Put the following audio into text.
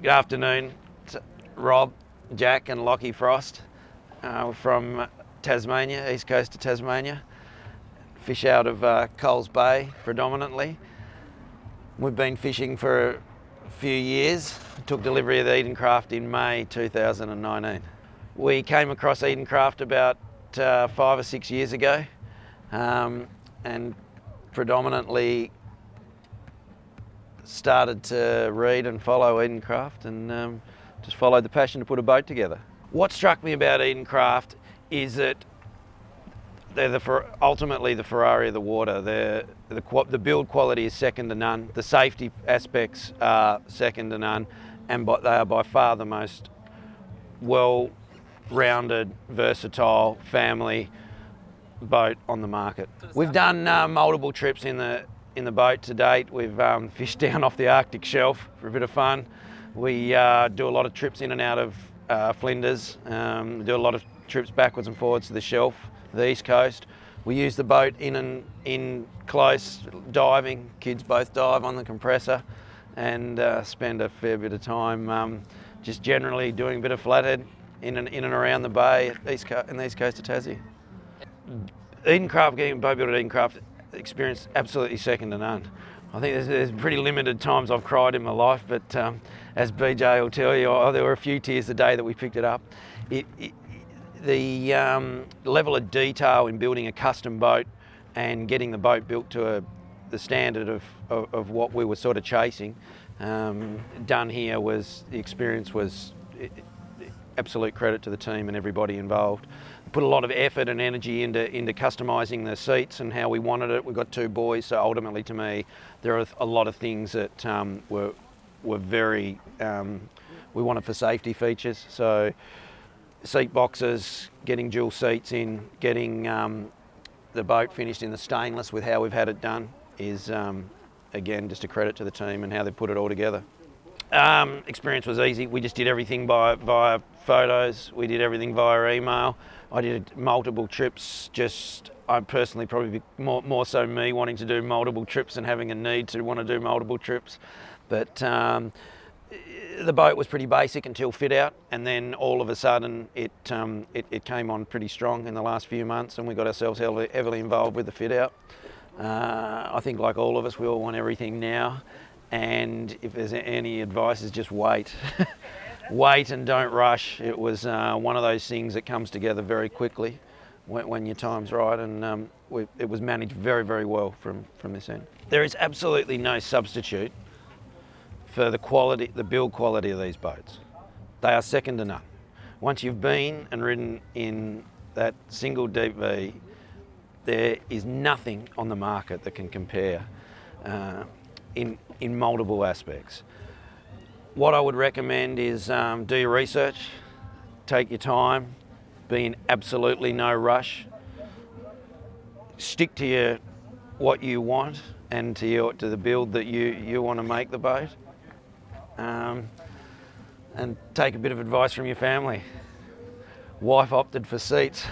Good afternoon, Rob, Jack and Lockie Frost. We're from Tasmania, east coast of Tasmania. Fish out of Coles Bay predominantly. We've been fishing for a few years. Took delivery of the Edencraft in May 2019. We came across Edencraft about 5 or 6 years ago and predominantly started to read and follow Edencraft and just followed the passion to put a boat together. What struck me about Edencraft is that they're ultimately the Ferrari of the water. The build quality is second to none. The safety aspects are second to none, and they are by far the most well-rounded, versatile family boat on the market. We've done multiple trips in the boat to date. We've fished down off the Arctic shelf for a bit of fun. We do a lot of trips in and out of Flinders. We do a lot of trips backwards and forwards to the shelf, the east coast. We use the boat in close diving. Kids both dive on the compressor and spend a fair bit of time just generally doing a bit of flathead in and around the bay in the east coast of Tassie. Getting a boat built at Edencraft experience absolutely second to none. I think there's pretty limited times I've cried in my life, but as BJ will tell you, there were a few tears the day that we picked it up. The level of detail in building a custom boat and getting the boat built to the standard of what we were sort of chasing done here the experience was absolute credit to the team and everybody involved. Put a lot of effort and energy into customising the seats and how we wanted it. We've got 2 boys, so ultimately to me, there are a lot of things that were very, we wanted for safety features. So seat boxes, getting dual seats in, getting the boat finished in the stainless with how we've had it done is, again, just a credit to the team and how they put it all together. Experience was easy. We just did everything via photos. We did everything via email. I did multiple trips. I personally probably more so me wanting to do multiple trips and having a need to want to do multiple trips. But the boat was pretty basic until fit out, and then all of a sudden it came on pretty strong in the last few months, and we got ourselves heavily involved with the fit out. I think like all of us, we all want everything now. And if there's any advice, is just wait. Wait and don't rush. It was one of those things that comes together very quickly when your time's right, and it was managed very, very well from this end. There is absolutely no substitute for the build quality of these boats. They are second to none. Once you've been and ridden in that single deep V, there is nothing on the market that can compare in multiple aspects. What I would recommend is do your research, take your time, be in absolutely no rush, stick to what you want and to the build that you want to make the boat, and take a bit of advice from your family. Wife opted for seats.